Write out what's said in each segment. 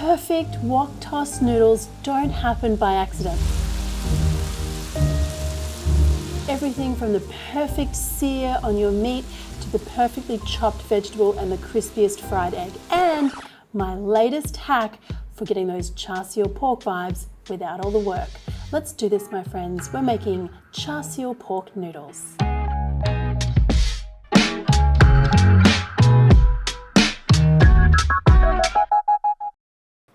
perfect wok toss noodles don't happen by accident. Everything from the perfect sear on your meat to the perfectly chopped vegetable and the crispiest fried egg. And my latest hack for getting those Char Siu pork vibes without all the work. Let's do this, my friends. We're making Char Siu pork noodles.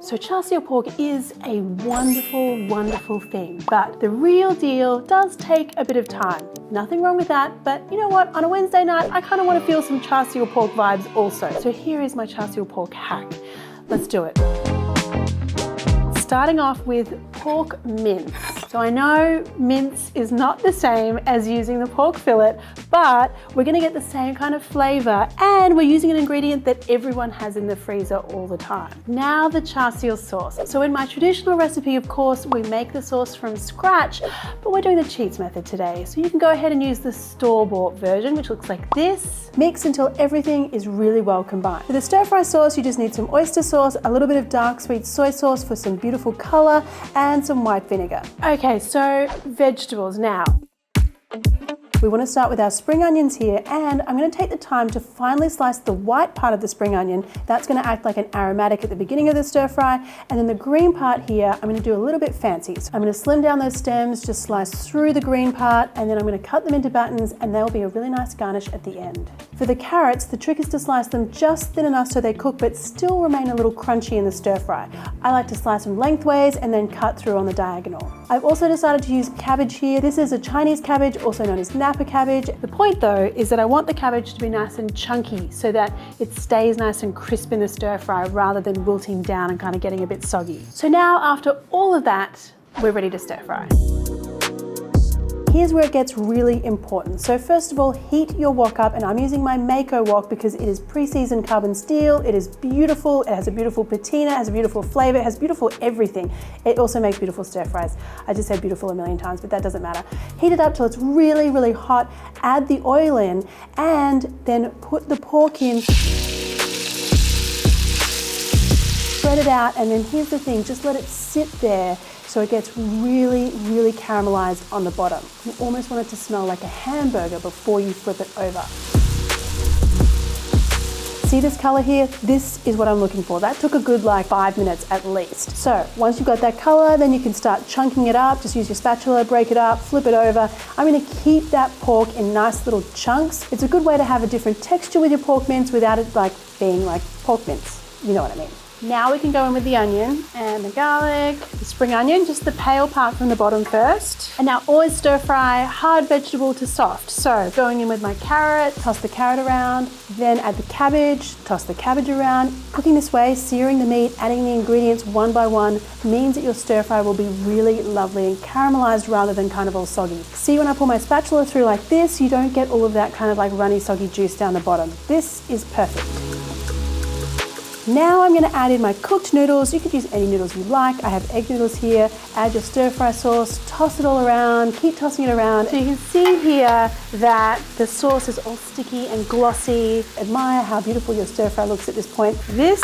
So Char Siu pork is a wonderful, wonderful thing, but the real deal does take a bit of time. Nothing wrong with that, but you know what? On a Wednesday night, I kind of want to feel some Char Siu pork vibes also. So here is my Char Siu pork hack. Let's do it. Starting off with pork mince. So I know mince is not the same as using the pork fillet, but we're gonna get the same kind of flavor, and we're using an ingredient that everyone has in the freezer all the time. Now the Char Siu sauce. So in my traditional recipe, of course, we make the sauce from scratch, but we're doing the cheats method today. So you can go ahead and use the store-bought version, which looks like this. Mix until everything is really well combined. For the stir-fry sauce, you just need some oyster sauce, a little bit of dark sweet soy sauce for some beautiful color, and some white vinegar. Okay, so vegetables now. We want to start with our spring onions here, and I'm going to take the time to finely slice the white part of the spring onion. That's going to act like an aromatic at the beginning of the stir fry, and then the green part here, I'm going to do a little bit fancy. So I'm going to slim down those stems, just slice through the green part, and then I'm going to cut them into battens, and they'll be a really nice garnish at the end. For the carrots, the trick is to slice them just thin enough so they cook, but still remain a little crunchy in the stir fry. I like to slice them lengthways and then cut through on the diagonal. I've also decided to use cabbage here. This is a Chinese cabbage, also known as Napa cabbage. The point though is that I want the cabbage to be nice and chunky so that it stays nice and crisp in the stir fry rather than wilting down and kind of getting a bit soggy. So now after all of that, we're ready to stir fry. Here's where it gets really important. So first of all, heat your wok up, and I'm using my Mako wok because it is pre-seasoned carbon steel. It is beautiful, it has a beautiful patina, it has a beautiful flavor, it has beautiful everything. It also makes beautiful stir fries. I just said beautiful a million times, but that doesn't matter. Heat it up till it's really, really hot, add the oil in, and then put the pork in. Spread it out, and then here's the thing, just let it sit there so it gets really, really caramelized on the bottom. You almost want it to smell like a hamburger before you flip it over. See this color here? This is what I'm looking for. That took a good 5 minutes at least. So once you've got that color, then you can start chunking it up. Just use your spatula, break it up, flip it over. I'm gonna keep that pork in nice little chunks. It's a good way to have a different texture with your pork mince without it being like pork mince. You know what I mean. Now we can go in with the onion and the garlic, the spring onion, just the pale part from the bottom first. And now always stir fry hard vegetable to soft. So going in with my carrot, toss the carrot around, then add the cabbage, toss the cabbage around. Cooking this way, searing the meat, adding the ingredients one by one means that your stir fry will be really lovely and caramelized rather than kind of all soggy. See, when I pull my spatula through like this, you don't get all of that kind of runny, soggy juice down the bottom. This is perfect. Now I'm going to add in my cooked noodles. You could use any noodles you like. I have egg noodles here. Add your stir fry sauce, toss it all around, keep tossing it around. So you can see here that the sauce is all sticky and glossy. Admire how beautiful your stir fry looks at this point. This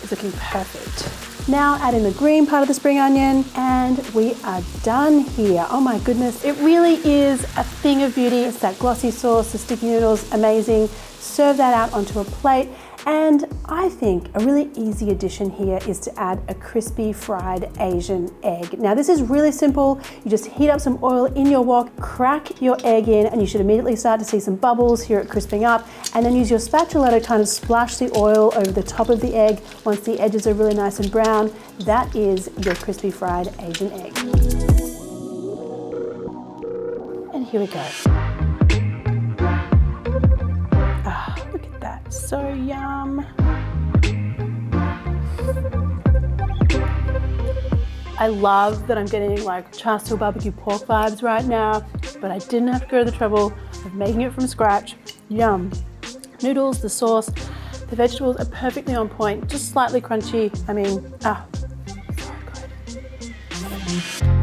is looking perfect. Now add in the green part of the spring onion, and we are done here. Oh my goodness, it really is a thing of beauty. It's that glossy sauce, the sticky noodles, amazing. Serve that out onto a plate. And I think a really easy addition here is to add a crispy fried Asian egg. Now this is really simple. You just heat up some oil in your wok, crack your egg in, and you should immediately start to see some bubbles, hear it crisping up, and then use your spatula to kind of splash the oil over the top of the egg. Once the edges are really nice and brown, that is your crispy fried Asian egg. And here we go. So yum. I love that I'm getting Char Siu barbecue pork vibes right now, but I didn't have to go to the trouble of making it from scratch. Yum. Noodles, the sauce, the vegetables are perfectly on point, just slightly crunchy. I mean, so good.